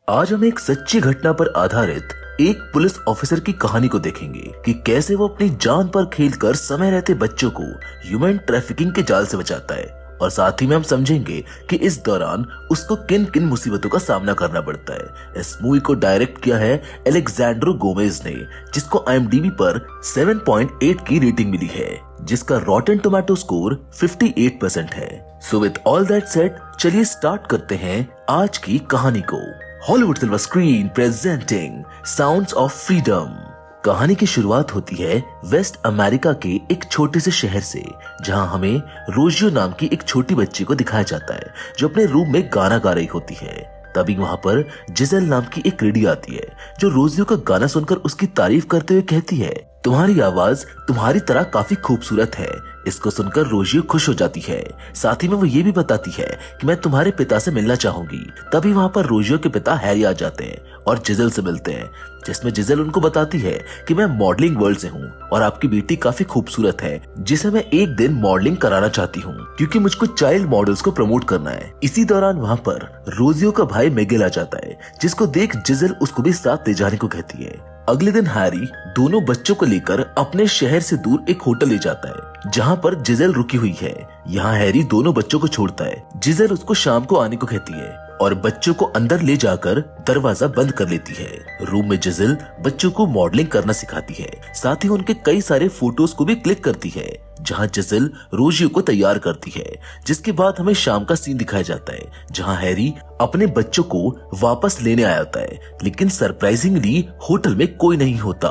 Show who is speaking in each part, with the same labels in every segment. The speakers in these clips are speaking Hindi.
Speaker 1: आज हम एक सच्ची घटना पर आधारित एक पुलिस ऑफिसर की कहानी को देखेंगे कि कैसे वो अपनी जान पर खेलकर समय रहते बच्चों को ह्यूमन ट्रैफिकिंग के जाल से बचाता है। और साथ ही में हम समझेंगे कि इस दौरान उसको किन किन मुसीबतों का सामना करना पड़ता है। इस मूवी को डायरेक्ट किया है एलेक्जेंड्रो गोमेज ने, जिसको IMDb पर 7.8 की रेटिंग मिली है, जिसका रॉटन टोमेटो स्कोर 58% है। So with all that said, चलिए स्टार्ट करते हैं आज की कहानी को। Hollywood silver screen presenting sounds of freedom. कहानी की शुरुआत होती है वेस्ट अमेरिका के एक छोटे से शहर से, जहां हमें रोजियो नाम की एक छोटी बच्ची को दिखाया जाता है जो अपने रूम में गाना गा रही होती है। तभी वहां पर जिजेल नाम की एक लेडी आती है जो रोजियो का गाना सुनकर उसकी तारीफ करते हुए कहती है, तुम्हारी आवाज तुम्हारी तरह काफी खूबसूरत है। इसको सुनकर रोजियो खुश हो जाती है। साथ ही में वो ये भी बताती है कि मैं तुम्हारे पिता से मिलना चाहूंगी। तभी वहाँ पर रोजियो के पिता हैरी आ जाते हैं और जिजेल से मिलते हैं, जिसमें जिजेल उनको बताती है कि मैं मॉडलिंग वर्ल्ड से हूँ और आपकी बेटी काफी खूबसूरत है, जिसे मैं एक दिन मॉडलिंग कराना चाहती हूँ क्योंकि मुझको चाइल्ड मॉडल्स को प्रमोट करना है। इसी दौरान वहाँ पर रोजियो का भाई मिगेल आ जाता है, जिसको देख जिजेल उसको भी साथ ले जाने को कहती है। अगले दिन हैरी दोनों बच्चों को लेकर अपने शहर से दूर एक होटल ले जाता है जहाँ पर जिजेल रुकी हुई है। यहाँ हैरी दोनों बच्चों को छोड़ता है। जिजेल उसको शाम को आने को कहती है और बच्चों को अंदर ले जाकर दरवाजा बंद कर लेती है। रूम में जिजेल बच्चों को मॉडलिंग करना सिखाती है, साथ ही उनके कई सारे फोटोज को भी क्लिक करती है, जहां जिजेल रोजियो को तैयार करती है। जिसके बाद हमें शाम का सीन दिखाया जाता है जहां हैरी अपने बच्चों को वापस लेने आया होता है, लेकिन सरप्राइजिंगली होटल में कोई नहीं होता।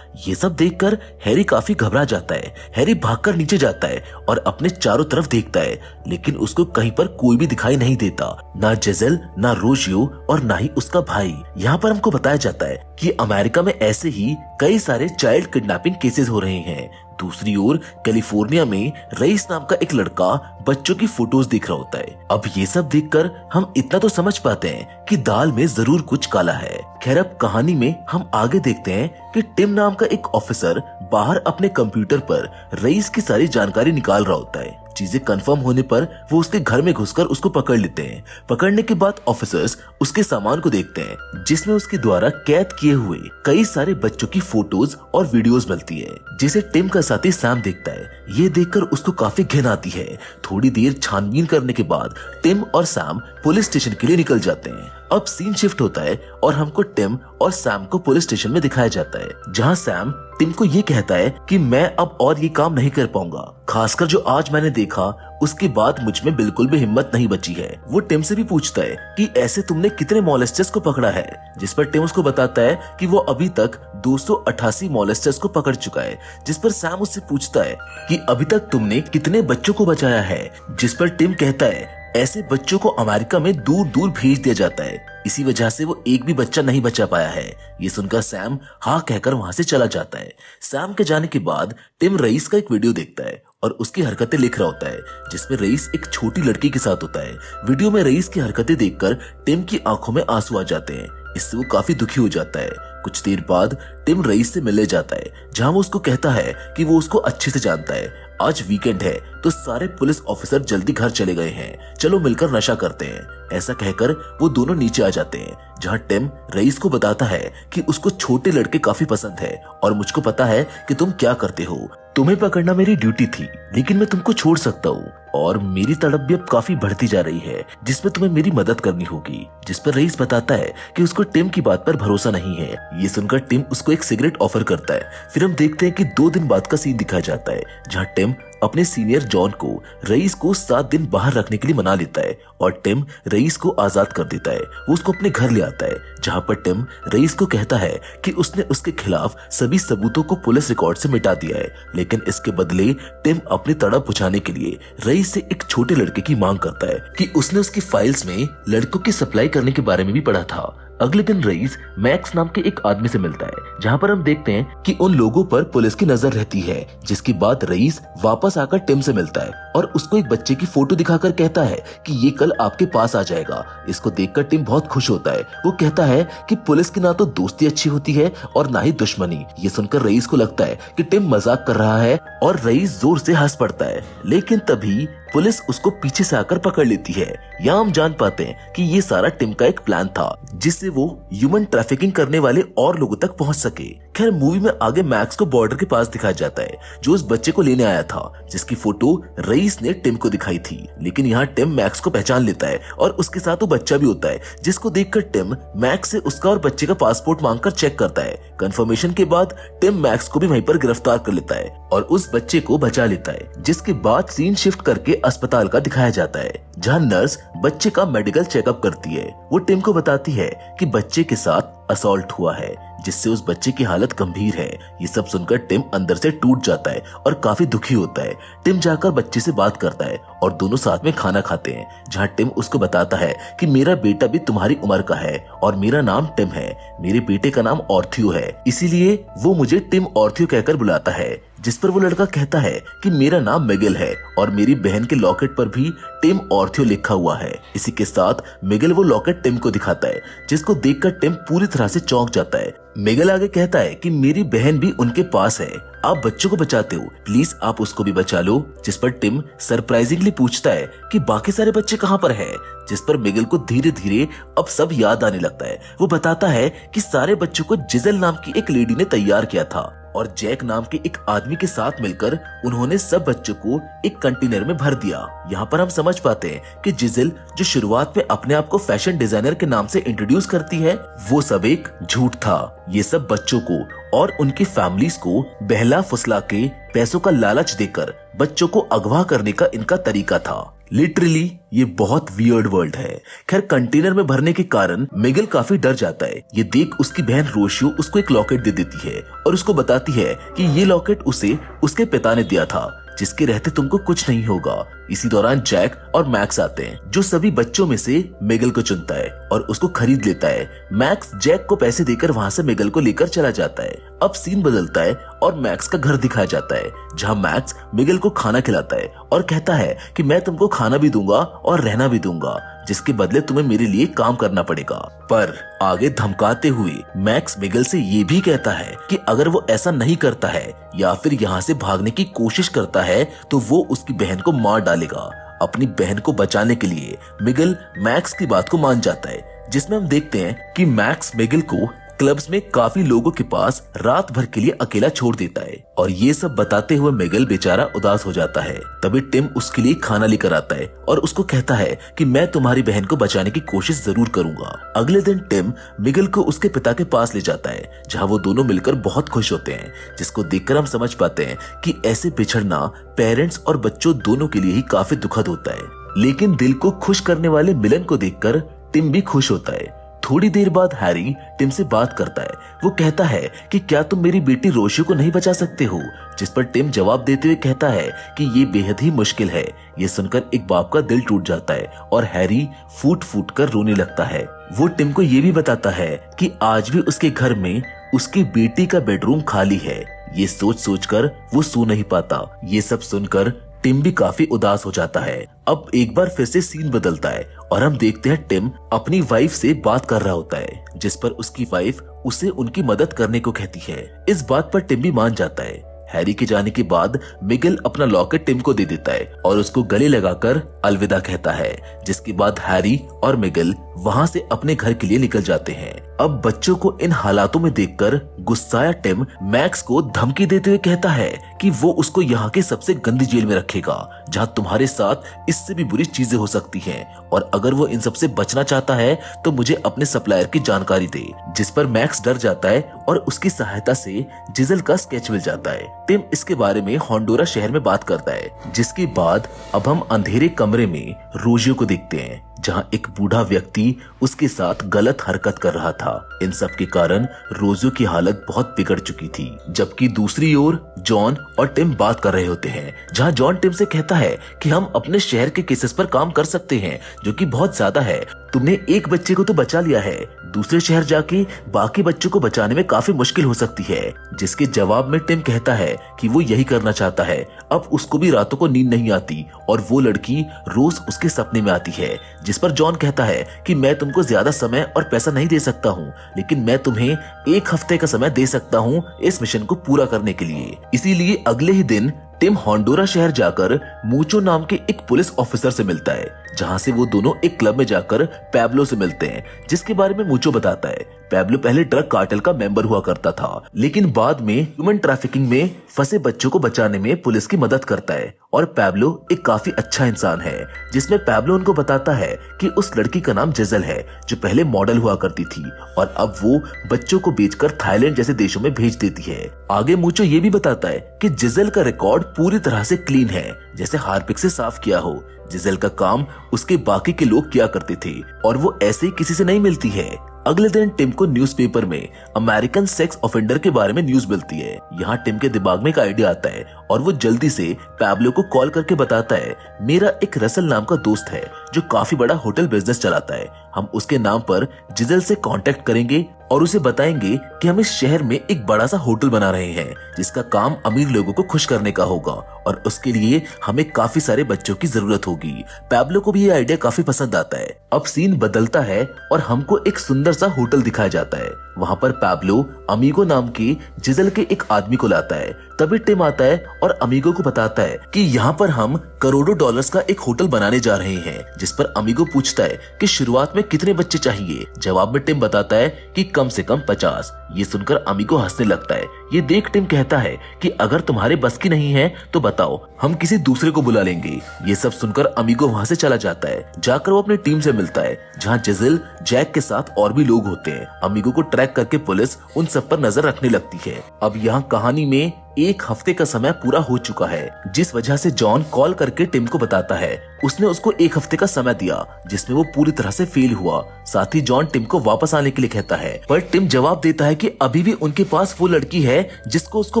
Speaker 1: ये सब देखकर हैरी काफी घबरा जाता है। हैरी भागकर नीचे जाता है और अपने चारों तरफ देखता है, लेकिन उसको कहीं पर कोई भी दिखाई नहीं देता, ना जिजेल, ना रोजियो और ना ही उसका भाई। यहाँ पर हमको बताया जाता है कि अमेरिका में ऐसे ही कई सारे चाइल्ड किडनैपिंग केसेस हो रहे हैं। दूसरी ओर कैलिफोर्निया में रईस नाम का एक लड़का बच्चों की फोटोज देख रहा होता है। अब ये सब देखकर हम इतना तो समझ पाते हैं कि दाल में जरूर कुछ काला है। खैर, अब कहानी में हम आगे देखते हैं कि टिम नाम का एक ऑफिसर बाहर अपने कंप्यूटर पर रईस की सारी जानकारी निकाल रहा होता है। चीजें कंफर्म होने पर वो उसके घर में घुसकर उसको पकड़ लेते हैं। पकड़ने के बाद ऑफिसर्स उसके सामान को देखते हैं, जिसमें उसके द्वारा कैद किए हुए कई सारे बच्चों की फोटोज और वीडियोस मिलती है, जिसे टिम का साथी सैम देखता है। ये देखकर उसको काफी घिन आती है। थोड़ी देर छानबीन करने के बाद टिम और सैम पुलिस स्टेशन के लिए निकल जाते हैं। अब सीन शिफ्ट होता है और हमको टिम और सैम को पुलिस स्टेशन में दिखाया जाता है, जहां सैम टिम को ये कहता है कि मैं अब और ये काम नहीं कर पाऊंगा, खासकर जो आज मैंने देखा उसके बाद मुझ में बिल्कुल भी हिम्मत नहीं बची है। वो टिम से भी पूछता है कि ऐसे तुमने कितने मॉलेस्टर्स को पकड़ा है, जिस पर टिम उसको बताता है कि वो अभी तक 288 मॉलेस्टर्स को पकड़ चुका है। जिस पर सैम उससे पूछता है कि अभी तक तुमने कितने बच्चों को बचाया है, जिस पर टिम कहता है ऐसे बच्चों को अमेरिका में दूर दूर भेज दिया जाता है, इसी वजह से वो एक भी बच्चा नहीं बचा पाया है। ये सुनकर सैम हाँ कहकर वहां से चला जाता है। सैम के जाने के बाद टिम रईस का एक वीडियो देखता है और उसकी हरकतें लिख रहा होता है, जिसमें रईस एक छोटी लड़की के साथ होता है। वीडियो में रईस की हरकतें देखकर टिम की आंखों में आंसू आ जाते हैं। इससे वो काफी दुखी हो जाता है। कुछ देर बाद टिम रईस से मिलने जाता है, जहां वो उसको कहता है कि वो उसको अच्छे से जानता है। आज वीकेंड है तो सारे पुलिस ऑफिसर जल्दी घर चले गए हैं, चलो मिलकर नशा करते हैं। ऐसा कहकर वो दोनों नीचे आ जाते हैं, जहां टिम रईस को बताता है कि उसको छोटे लड़के काफी पसंद है और मुझको पता है कि तुम क्या करते हो। तुम्हें पकड़ना मेरी ड्यूटी थी, लेकिन मैं तुमको छोड़ सकता हूँ और मेरी तड़प भी अब काफी बढ़ती जा रही है, जिसमें तुम्हें मेरी मदद करनी होगी। जिस पर रईस बताता है कि उसको टिम की बात पर भरोसा नहीं है। ये सुनकर टिम उसको एक सिगरेट ऑफर करता है। फिर हम देखते हैं कि 2 दिन बाद का सीन दिखाया जाता है, जहाँ टिम अपने सीनियर जॉन को रईस को 7 दिन बाहर रखने के लिए मना लेता है और टिम रईस को आजाद कर देता है। वो उसको अपने घर ले आता है, जहाँ पर टिम रईस को कहता है कि उसने उसके खिलाफ सभी सबूतों को पुलिस रिकॉर्ड से मिटा दिया है, लेकिन इसके बदले टिम अपनी तड़प बुझाने के लिए रईस से एक छोटे लड़के की मांग करता है कि उसने उसकी फाइल्स में लड़कों की सप्लाई करने के बारे में भी पढ़ा था। अगले दिन रईस मैक्स नाम के एक आदमी से मिलता है, जहां पर हम देखते हैं कि उन लोगों पर पुलिस की नजर रहती है। जिसके बाद रईस वापस आकर टिम से मिलता है और उसको एक बच्चे की फोटो दिखाकर कहता है कि ये कल आपके पास आ जाएगा। इसको देखकर टिम बहुत खुश होता है। वो कहता है कि पुलिस की ना तो दोस्ती अच्छी होती है और ना ही दुश्मनी। ये सुनकर रईस को लगता है कि टिम मजाक कर रहा है और रईस जोर से हंस पड़ता है। लेकिन तभी पुलिस उसको पीछे से आकर पकड़ लेती है। यहाँ हम जान पाते हैं कि ये सारा टिम का एक प्लान था जिससे वो ह्यूमन ट्रैफिकिंग करने वाले और लोगों तक पहुंच सके। खैर मूवी में आगे मैक्स को बॉर्डर के पास दिखाया जाता है जो उस बच्चे को लेने आया था जिसकी फोटो रईस ने टिम को दिखाई थी। लेकिन यहाँ टिम मैक्स को पहचान लेता है और उसके साथ वो बच्चा भी होता है जिसको देखकर टिम मैक्स से उसका और बच्चे का पासपोर्ट मांगकर चेक करता है। कंफर्मेशन के बाद टिम मैक्स को भी वहीं पर गिरफ्तार कर लेता है और उस बच्चे को बचा लेता है, जिसके बाद सीन शिफ्ट करके अस्पताल का दिखाया जाता है जहाँ नर्स बच्चे का मेडिकल चेकअप करती है। वो टिम को बताती है कि बच्चे के साथ असॉल्ट हुआ है जिससे उस बच्चे की हालत गंभीर है। ये सब सुनकर टिम अंदर से टूट जाता है और काफी दुखी होता है। टिम जाकर बच्चे से बात करता है और दोनों साथ में खाना खाते हैं जहाँ टिम उसको बताता है कि मेरा बेटा भी तुम्हारी उम्र का है और मेरा नाम टिम है। मेरे बेटे का नाम ऑर्थ्यू है, इसीलिए वो मुझे टिम ऑर्थ्यू कहकर बुलाता है। जिस पर वो लड़का कहता है कि मेरा नाम मिगेल है और मेरी बहन के लॉकेट पर भी टिम ऑर्थ्यू लिखा हुआ है। इसी के साथ मिगेल वो लॉकेट टिम को दिखाता है जिसको देखकर टिम पूरी तरह से चौंक जाता है। मिगेल आगे कहता है कि मेरी बहन भी उनके पास है, आप बच्चों को बचाते हो, प्लीज आप उसको भी बचा लो। जिस पर टिम सरप्राइजिंगली पूछता है कि बाकी सारे बच्चे कहाँ पर हैं? जिस पर मिगेल को धीरे धीरे अब सब याद आने लगता है। वो बताता है कि सारे बच्चों को जिजेल नाम की एक लेडी ने तैयार किया था और जैक नाम के एक आदमी के साथ मिलकर उन्होंने सब बच्चों को एक कंटेनर में भर दिया। यहाँ पर हम समझ पाते हैं कि जिजेल जो शुरुआत में अपने आप को फैशन डिजाइनर के नाम से इंट्रोड्यूस करती है वो सब एक झूठ था। ये सब बच्चों को और उनकी फैमिलीज को बहला फुसला के पैसों का लालच देकर बच्चों को अगवा करने का इनका तरीका था। लिटरली ये बहुत वियर्ड वर्ल्ड है। खैर कंटेनर में भरने के कारण मिगेल काफी डर जाता है। ये देख उसकी बहन रोशियो उसको एक लॉकेट दे देती है और उसको बताती है कि ये लॉकेट उसे उसके पिता ने दिया था जिसके रहते तुमको कुछ नहीं होगा। इसी दौरान जैक और मैक्स आते हैं जो सभी बच्चों में से मिगेल को चुनता है और उसको खरीद लेता है। मैक्स जैक को पैसे देकर वहाँ से मिगेल को लेकर चला जाता है। अब सीन बदलता है और मैक्स का घर दिखाया जाता है जहाँ मैक्स मिगेल को खाना खिलाता है और कहता है कि मैं तुमको खाना भी दूंगा और रहना भी दूंगा, जिसके बदले तुम्हें मेरे लिए काम करना पड़ेगा। पर आगे धमकाते हुए मैक्स मिगेल से ये भी कहता है कि अगर वो ऐसा नहीं करता है या फिर यहाँ से भागने की कोशिश करता है तो वो उसकी बहन को मार डालेगा। अपनी बहन को बचाने के लिए मिगेल मैक्स की बात को मान जाता है, जिसमें हम देखते हैं कि मैक्स मिगेल को क्लब्स में काफी लोगों के पास रात भर के लिए अकेला छोड़ देता है और ये सब बताते हुए मिगेल बेचारा उदास हो जाता है। तभी टिम उसके लिए खाना लेकर आता है और उसको कहता है कि मैं तुम्हारी बहन को बचाने की कोशिश जरूर करूंगा। अगले दिन टिम मिगेल को उसके पिता के पास ले जाता है जहाँ वो दोनों मिलकर बहुत खुश होते हैं, जिसको देखकर हम समझ पाते हैं कि ऐसे बिछड़ना पेरेंट्स और बच्चों दोनों के लिए ही काफी दुखद होता है। लेकिन दिल को खुश करने वाले मिलन को देखकर टिम भी खुश होता है। थोड़ी देर बाद हैरी टिम से बात करता है। वो कहता है कि क्या तुम मेरी बेटी रोशियो को नहीं बचा सकते हो? जिस पर टिम जवाब देते हुए कहता है कि ये बेहद ही मुश्किल है। ये सुनकर एक बाप का दिल टूट जाता है और हैरी फूट फूट कर रोने लगता है। वो टिम को ये भी बताता है कि आज भी उसके घर में उसकी बेटी का बेडरूम खाली है। ये सोच सोच कर वो सो नहीं पाता। ये सब सुनकर टिम भी काफी उदास हो जाता है। अब एक बार फिर से सीन बदलता है और हम देखते हैं टिम अपनी वाइफ से बात कर रहा होता है, जिस पर उसकी वाइफ उसे उनकी मदद करने को कहती है। इस बात पर टिम भी मान जाता है। हैरी के जाने के बाद मिगेल अपना लॉकेट टिम को दे देता है और उसको गले लगाकर अलविदा कहता है, जिसके बाद हैरी और मिगेल वहाँ से अपने घर के लिए निकल जाते हैं। अब बच्चों को इन हालातों में देखकर गुस्साया टिम मैक्स को धमकी देते हुए कहता है कि वो उसको यहाँ के सबसे गंदी जेल में रखेगा जहाँ तुम्हारे साथ इससे भी बुरी चीजें हो सकती हैं, और अगर वो इन सबसे बचना चाहता है तो मुझे अपने सप्लायर की जानकारी दे। जिस पर मैक्स डर जाता है और उसकी सहायता से जिजेल का स्केच मिल जाता है। टिम इसके बारे में होंडुरा शहर में बात करता है, जिसके बाद अब हम अंधेरे कमरे में रोजियो को देखते हैं जहां एक बूढ़ा व्यक्ति उसके साथ गलत हरकत कर रहा था। इन सब के कारण रोजियो की हालत बहुत बिगड़ चुकी थी। जबकि दूसरी ओर जॉन और टिम बात कर रहे होते हैं, जहां जॉन टिम से कहता है कि हम अपने शहर के केसेस पर काम कर सकते हैं जो कि बहुत ज्यादा है। तुमने एक बच्चे को तो बचा लिया है, दूसरे शहर जाके बाकी बच्चों को बचाने में काफी मुश्किल हो सकती है। जिसके जवाब में टिम कहता है कि वो यही करना चाहता है। अब उसको भी रातों को नींद नहीं आती और वो लड़की रोज उसके सपने में आती है। जिस पर जॉन कहता है कि मैं तुमको ज्यादा समय और पैसा नहीं दे सकता हूँ, लेकिन मैं तुम्हें 1 हफ्ते का समय दे सकता हूँ इस मिशन को पूरा करने के लिए। इसीलिए अगले ही दिन टिम होंडुरा शहर जाकर मूचो नाम के एक पुलिस ऑफिसर से मिलता है, जहां से वो दोनों एक क्लब में जाकर पैब्लो से मिलते हैं, जिसके बारे में मूचो बताता है पैब्लो पहले ड्रग कार्टेल का मेंबर हुआ करता था, लेकिन बाद में ह्यूमन ट्रैफिकिंग में फंसे बच्चों को बचाने में पुलिस की मदद करता है। और पैब्लो एक काफी अच्छा इंसान है, जिसमें पैब्लो उनको बताता है कि उस लड़की का नाम जिजल है, जो पहले मॉडल हुआ करती थी और अब वो बच्चों को बेचकर थाईलैंड जैसे देशों में भेज देती है। आगे मूचो ये भी बताता है कि जिजल का रिकॉर्ड पूरी तरह से क्लीन है, जैसे हार्पिक से साफ किया हो। जिजल का काम उसके बाकी के लोग किया करते थे और वो ऐसे ही किसी से नहीं मिलती है। अगले दिन टिम को न्यूज़पेपर में अमेरिकन सेक्स ऑफेंडर के बारे में न्यूज मिलती है। यहाँ टिम के दिमाग में एक आइडिया आता है और वो जल्दी से पैब्लो को कॉल करके बताता है, मेरा एक रसल नाम का दोस्त है जो काफी बड़ा होटल बिजनेस चलाता है, हम उसके नाम पर जिजल से कांटेक्ट करेंगे और उसे बताएंगे कि हम इस शहर में एक बड़ा सा होटल बना रहे हैं जिसका काम अमीर लोगों को खुश करने का होगा और उसके लिए हमें काफी सारे बच्चों की जरूरत होगी। पैब्लो को भी ये आइडिया काफी पसंद आता है। अब सीन बदलता है और हमको एक सुंदर सा होटल दिखाया जाता है। वहाँ पर पैब्लो अमीगो नाम के जिजल के एक आदमी को लाता है। तभी टिम आता है और अमीगो को बताता है कि यहाँ पर हम करोड़ों डॉलर्स का एक होटल बनाने जा रहे हैं, जिस पर अमीगो पूछता है कि शुरुआत में कितने बच्चे चाहिए। जवाब में टिम बताता है कि कम से कम 50। ये सुनकर अमीगो हंसने लगता है। ये देख टिम कहता है कि अगर तुम्हारे बस की नहीं है तो बताओ, हम किसी दूसरे को बुला लेंगे। ये सब सुनकर अमीगो वहाँ से चला जाता है। जाकर वो अपनी टीम से मिलता है, जहाँ जिजल जैक के साथ और भी लोग होते हैं। अमीगो को ट्रैक करके पुलिस उन सब पर नजर रखने लगती है। अब यहाँ कहानी में एक हफ्ते का समय पूरा हो चुका है, जिस वजह से जॉन कॉल करके टिम को बताता है उसने उसको एक हफ्ते का समय दिया, जिसमें वो पूरी तरह से फेल हुआ। साथ ही जॉन टिम को वापस आने के लिए कहता है, पर टिम जवाब देता है कि अभी भी उनके पास वो लड़की है जिसको उसको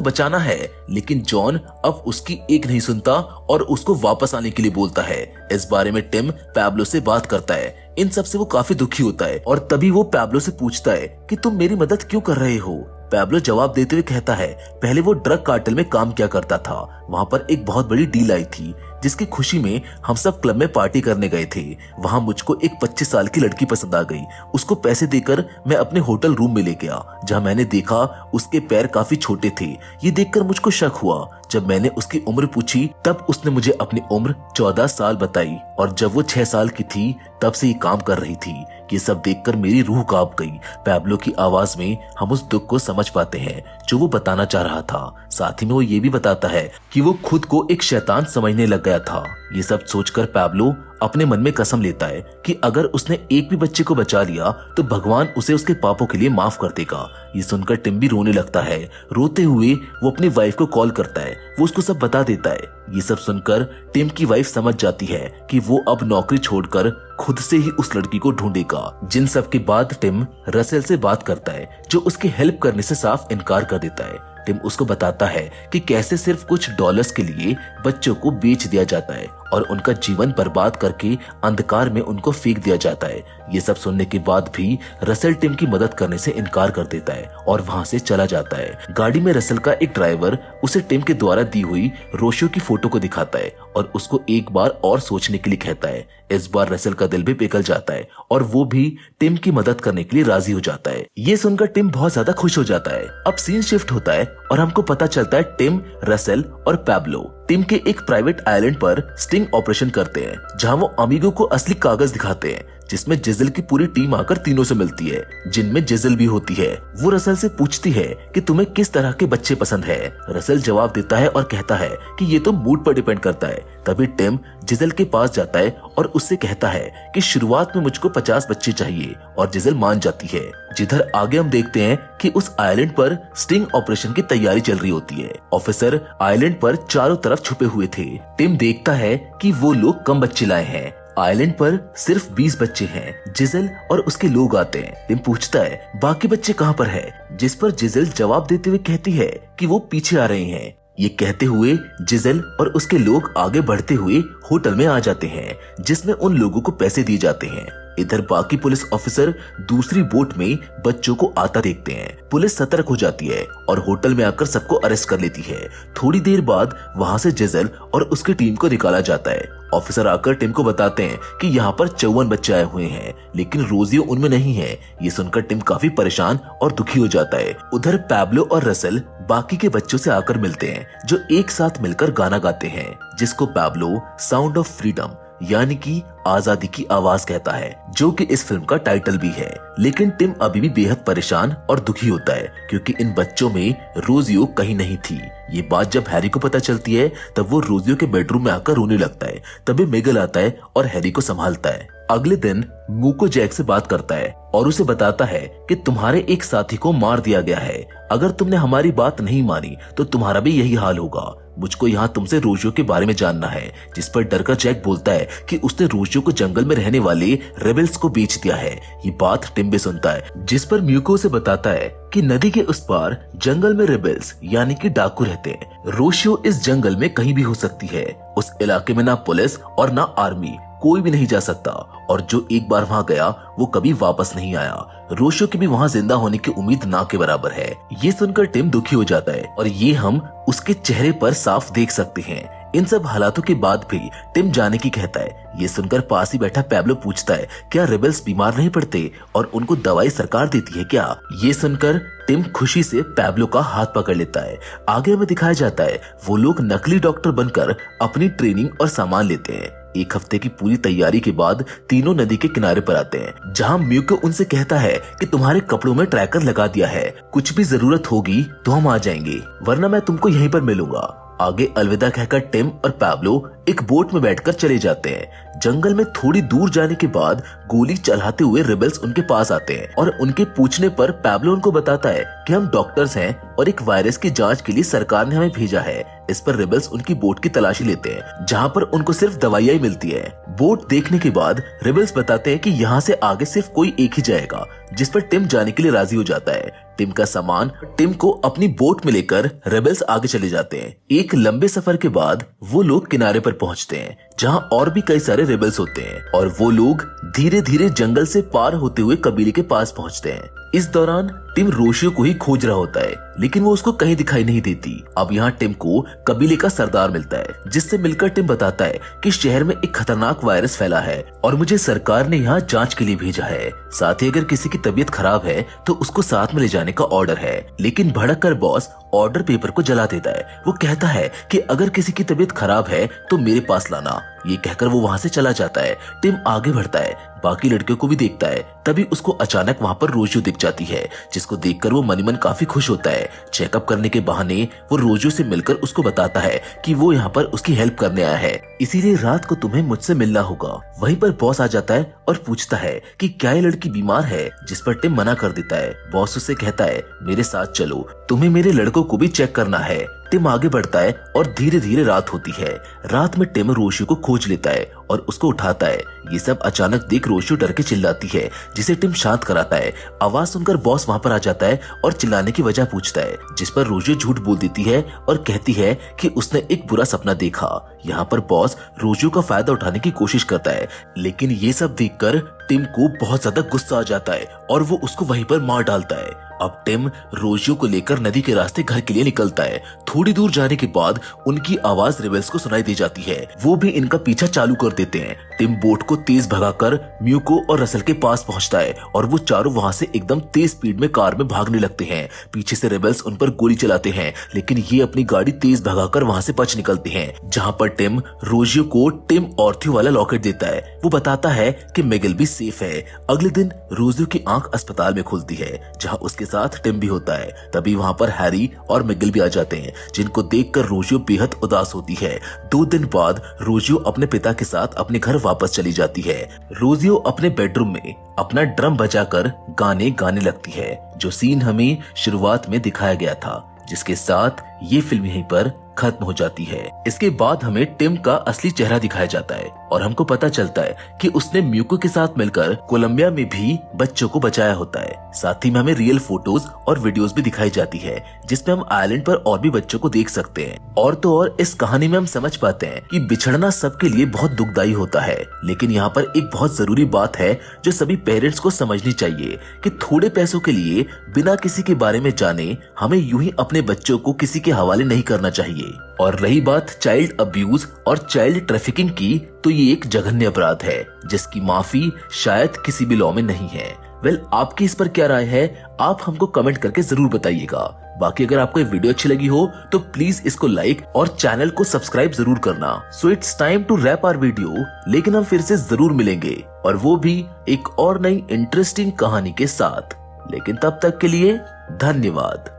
Speaker 1: बचाना है। लेकिन जॉन अब उसकी एक नहीं सुनता और उसको वापस आने के लिए बोलता है। इस बारे में टिम पैब्लो से बात करता है। इन सब से वो काफी दुखी होता है और तभी वो पैब्लो से पूछता है कि तुम मेरी मदद क्यों कर रहे हो। पैब्लो जवाब देते हुए कहता है, पहले वो ड्रग कार्टेल में काम किया करता था। वहाँ पर एक बहुत बड़ी डील आई थी, जिसकी खुशी में हम सब क्लब में पार्टी करने गए थे। वहाँ मुझको एक 25 साल की लड़की पसंद आ गई। उसको पैसे देकर मैं अपने होटल रूम में ले गया, जहाँ मैंने देखा उसके पैर काफी छोटे थे। ये देखकर मुझको शक हुआ। जब मैंने उसकी उम्र पूछी तब उसने मुझे अपनी उम्र 14 साल बताई और जब वो 6 साल की थी तब से ये काम कर रही थी। ये सब देखकर मेरी रूह कांप गई। पैब्लो की आवाज में हम उस दुख को समझ पाते हैं जो वो बताना चाह रहा था। साथ ही में वो ये भी बताता है कि वो खुद को एक शैतान समझने लग गया था। ये सब सोचकर पैब्लो अपने मन में कसम लेता है कि अगर उसने एक भी बच्चे को बचा लिया तो भगवान उसे उसके पापों के लिए माफ कर देगा। ये सुनकर टिम भी रोने लगता है। रोते हुए वो अपनी वाइफ को कॉल करता है। वो उसको सब बता देता है। ये सब सुनकर टिम की वाइफ समझ जाती है कि वो अब नौकरी छोड़कर खुद से ही उस लड़की को ढूंढेगा। जिन सब के बाद टिम रसेल से बात करता है, जो उसकी हेल्प करने से साफ इनकार कर देता है। टिम उसको बताता है कि कैसे सिर्फ कुछ डॉलर्स के लिए बच्चों को बेच दिया जाता है और उनका जीवन बर्बाद करके अंधकार में उनको फेंक दिया जाता है। ये सब सुनने के बाद भी रसेल टिम की मदद करने से इनकार कर देता है और वहाँ से चला जाता है। गाड़ी में रसेल का एक ड्राइवर उसे टिम के द्वारा दी हुई रोशो की फोटो को दिखाता है और उसको एक बार और सोचने के लिए कहता है। इस बार रसेल का दिल भी पिघल जाता है और वो भी टिम की मदद करने के लिए राजी हो जाता है। ये सुनकर टिम बहुत ज्यादा खुश हो जाता है। अब सीन शिफ्ट होता है और हमको पता चलता है टिम, रसेल और पैब्लो टिम के एक प्राइवेट आइलैंड पर स्टिंग ऑपरेशन करते हैं, जहां वो अमीगो को असली कागज दिखाते हैं, जिसमें जिजल की पूरी टीम आकर तीनों से मिलती है, जिनमें जिजल भी होती है। वो रसेल से पूछती है कि तुम्हें किस तरह के बच्चे पसंद है। रसेल जवाब देता है और कहता है कि ये तो मूड पर डिपेंड करता है। तभी टिम जिजल के पास जाता है और उससे कहता है कि शुरुआत में मुझको 50 बच्चे चाहिए और जिजल मान जाती है। जिधर आगे हम देखते हैं कि उस आइलैंड पर स्टिंग ऑपरेशन की तैयारी चल रही होती है। ऑफिसर आइलैंड पर चारों तरफ छुपे हुए थे। टिम देखता है कि वो लोग कम बच्चे लाए हैं। आइलैंड पर सिर्फ 20 बच्चे हैं। जिजल और उसके लोग आते हैं। टिम पूछता है बाकी बच्चे कहाँ पर है, जिस पर जिजल जवाब देते हुए कहती है कि वो पीछे आ रहे हैं। ये कहते हुए जिजल और उसके लोग आगे बढ़ते हुए होटल में आ जाते हैं, जिसमें उन लोगों को पैसे दिए जाते हैं। इधर बाकी पुलिस ऑफिसर दूसरी बोट में बच्चों को आता देखते हैं। पुलिस सतर्क हो जाती है और होटल में आकर सबको अरेस्ट कर लेती है। थोड़ी देर बाद वहां से जिज़ल और उसकी टीम को निकाला जाता है। ऑफिसर आकर टिम को बताते हैं कि यहाँ पर 54 बच्चे आए हुए हैं, लेकिन रोजियो उनमें नहीं है। ये सुनकर टिम काफी परेशान और दुखी हो जाता है। उधर पैब्लो और रसल बाकी के बच्चों से आकर मिलते हैं, जो एक साथ मिलकर गाना गाते हैं, जिसको पैब्लो साउंड ऑफ फ्रीडम यानी कि आजादी की आवाज कहता है, जो कि इस फिल्म का टाइटल भी है। लेकिन टिम अभी भी बेहद परेशान और दुखी होता है, क्योंकि इन बच्चों में रोजियो कहीं नहीं थी। ये बात जब हैरी को पता चलती है, तब वो रोजियो के बेडरूम में आकर रोने लगता है। तभी मिगल आता है और हैरी को संभालता है। अगले दिन मूको जैक से बात करता है और उसे बताता है कि तुम्हारे एक साथी को मार दिया गया है। अगर तुमने हमारी बात नहीं मानी तो तुम्हारा भी यही हाल होगा। मुझको यहाँ तुमसे रोजियो के बारे में जानना है। जिस पर डरकर जैक बोलता है कि उसने रोजियो को जंगल में रहने वाले रेबल्स को बेच दिया है। ये बात टिम भी सुनता है, जिस पर म्यूको उसे बताता है कि नदी के उस पार जंगल में रेबल्स यानी कि डाकू रहते हैं। रोजियो इस जंगल में कहीं भी हो सकती है। उस इलाके में ना पुलिस और ना आर्मी, कोई भी नहीं जा सकता, और जो एक बार वहां गया वो कभी वापस नहीं आया। रोशियो की भी वहां जिंदा होने की उम्मीद ना के बराबर है। ये सुनकर टिम दुखी हो जाता है और ये हम उसके चेहरे पर साफ देख सकते हैं। इन सब हालातों के बाद भी टिम जाने की कहता है। ये सुनकर पास ही बैठा पैब्लो पूछता है, क्या रेबल्स बीमार नहीं पड़ते और उनको दवाई सरकार देती है क्या? ये सुनकर टिम खुशी से पैब्लो का हाथ पकड़ लेता है। आगे हमें दिखाया जाता है वो लोग नकली डॉक्टर बनकर अपनी ट्रेनिंग और सामान लेते हैं। एक हफ्ते की पूरी तैयारी के बाद तीनों नदी के किनारे पर आते हैं, जहां म्यूको उनसे कहता है कि तुम्हारे कपड़ों में ट्रैकर लगा दिया है, कुछ भी जरूरत होगी तो हम आ जाएंगे, वरना मैं तुमको यहीं पर मिलूंगा। आगे अलविदा कहकर टिम और पैब्लो एक बोट में बैठकर चले जाते हैं। जंगल में थोड़ी दूर जाने के बाद गोली चलाते हुए रेबल्स उनके पास आते हैं और उनके पूछने पर पैब्लो उनको बताता है कि हम डॉक्टर्स हैं और एक वायरस की जांच के लिए सरकार ने हमें भेजा है। इस पर रेबल्स उनकी बोट की तलाशी लेते हैं, जहां पर उनको सिर्फ दवाइयां ही मिलती है। बोट देखने के बाद रेबल्स बताते हैं कि यहाँ से आगे सिर्फ कोई एक ही जाएगा, जिस पर टिम जाने के लिए राजी हो जाता है। टिम का सामान टिम को अपनी बोट में लेकर रेबल्स आगे चले जाते हैं। एक लंबे सफर के बाद वो लोग किनारे पर पहुंचते हैं, जहां और भी कई सारे रेबल्स होते हैं, और वो लोग धीरे धीरे जंगल से पार होते हुए कबीले के पास पहुंचते हैं। इस दौरान टिम रोशियो को ही खोज रहा होता है, लेकिन वो उसको कहीं दिखाई नहीं देती। अब यहाँ टिम को कबीले का सरदार मिलता है, जिससे मिलकर टिम बताता है कि शहर में एक खतरनाक वायरस फैला है और मुझे सरकार ने यहाँ जांच के लिए भेजा है। साथ ही अगर किसी की तबीयत खराब है तो उसको साथ में ले जाने का ऑर्डर है। लेकिन भड़क कर बॉस ऑर्डर पेपर को जला देता है। वो कहता है कि अगर किसी की तबीयत खराब है तो मेरे पास लाना। ये कहकर वो वहाँ से चला जाता है। टिम आगे बढ़ता है, बाकी लड़कियों को भी देखता है। तभी उसको अचानक वहाँ पर रोजियो दिख जाती है, जिसको देखकर वो मन ही मन काफी खुश होता है। चेकअप करने के बहाने वो रोजियो से मिलकर उसको बताता है कि वो यहाँ पर उसकी हेल्प करने आया है, इसीलिए रात को तुम्हें मुझसे मिलना होगा। वहीं पर बॉस आ जाता है और पूछता है कि क्या ये लड़की बीमार है, जिस पर टिम मना कर देता है। बॉस उससे कहता है मेरे साथ चलो, तुम्हें मेरे लड़कों को भी चेक करना है। टिम आगे बढ़ता है और धीरे धीरे रात होती है। रात में टिम रोशियो को खोज लेता है और उसको उठाता है। ये सब अचानक देख रोशियो डर के चिल्लाती है, जिसे टिम शांत कराता है। आवाज सुनकर बॉस वहाँ पर आ जाता है और चिल्लाने की वजह पूछता है, जिस पर रोशियो झूठ बोल देती है और कहती है कि उसने एक बुरा सपना देखा। यहाँ पर बॉस रोशियो का फायदा उठाने की कोशिश करता है, लेकिन ये सब देखकर टिम को बहुत ज्यादा गुस्सा आ जाता है और वो उसको वहीं पर मार डालता है। अब टिम रोजियो को लेकर नदी के रास्ते घर के लिए निकलता है। थोड़ी दूर जाने के बाद उनकी आवाज रेबल्स को सुनाई दी जाती है। वो भी इनका पीछा चालू कर देते हैं। टिम बोट को तेज भगाकर म्यूको और रसल के पास पहुंचता है और वो चारों वहां से एकदम तेज स्पीड में कार में भागने लगते हैं। पीछे से रेबल्स उन पर गोली चलाते हैं, लेकिन ये अपनी गाड़ी तेज भगाकर वहां से बच निकलते हैं, जहां पर टिम रोजियो को टिम ऑर्थ्यू वाला लॉकेट देता है। वो बताता है कि मिगेल भी सेफ है। अगले दिन रोजियो की आंख अस्पताल में खुलती है, जहां उसके साथ टिम भी होता है। तभी वहां पर हैरी और मिगेल भी आ जाते हैं, जिनको देखकर रोजियो बेहद उदास होती है। 2 दिन बाद रोजियो अपने पिता के साथ अपने घर वापस चली जाती है। रोजियो अपने बेडरूम में अपना ड्रम बजाकर गाने गाने लगती है, जो सीन हमें शुरुआत में दिखाया गया था, जिसके साथ ये फिल्म यहीं पर खत्म हो जाती है। इसके बाद हमें टिम का असली चेहरा दिखाया जाता है और हमको पता चलता है कि उसने म्यूको के साथ मिलकर कोलंबिया में भी बच्चों को बचाया होता है। साथ ही में हमें रियल फोटोज और वीडियोस भी दिखाई जाती है जिसमें हम आइलैंड पर और भी बच्चों को देख सकते हैं। और तो और इस कहानी में हम समझ पाते हैं कि बिछड़ना सबके लिए बहुत दुखदायी होता है, लेकिन यहाँ पर एक बहुत जरूरी बात है जो सभी पेरेंट्स को समझनी चाहिए कि थोड़े पैसों के लिए बिना किसी के बारे में जाने हमें यूं ही अपने बच्चों को किसी के हवाले नहीं करना चाहिए। और रही बात चाइल्ड अब्यूज और चाइल्ड ट्रैफिकिंग की, तो ये एक जघन्य अपराध है जिसकी माफी शायद किसी भी लॉ में नहीं है। वेल, आपकी इस पर क्या राय है, आप हमको कमेंट करके जरूर बताइएगा। बाकी अगर आपको ये वीडियो अच्छी लगी हो तो प्लीज इसको लाइक और चैनल को सब्सक्राइब जरूर करना। So it's time to wrap our video, लेकिन हम फिर से जरूर मिलेंगे और वो भी एक और नई इंटरेस्टिंग कहानी के साथ। लेकिन तब तक के लिए धन्यवाद।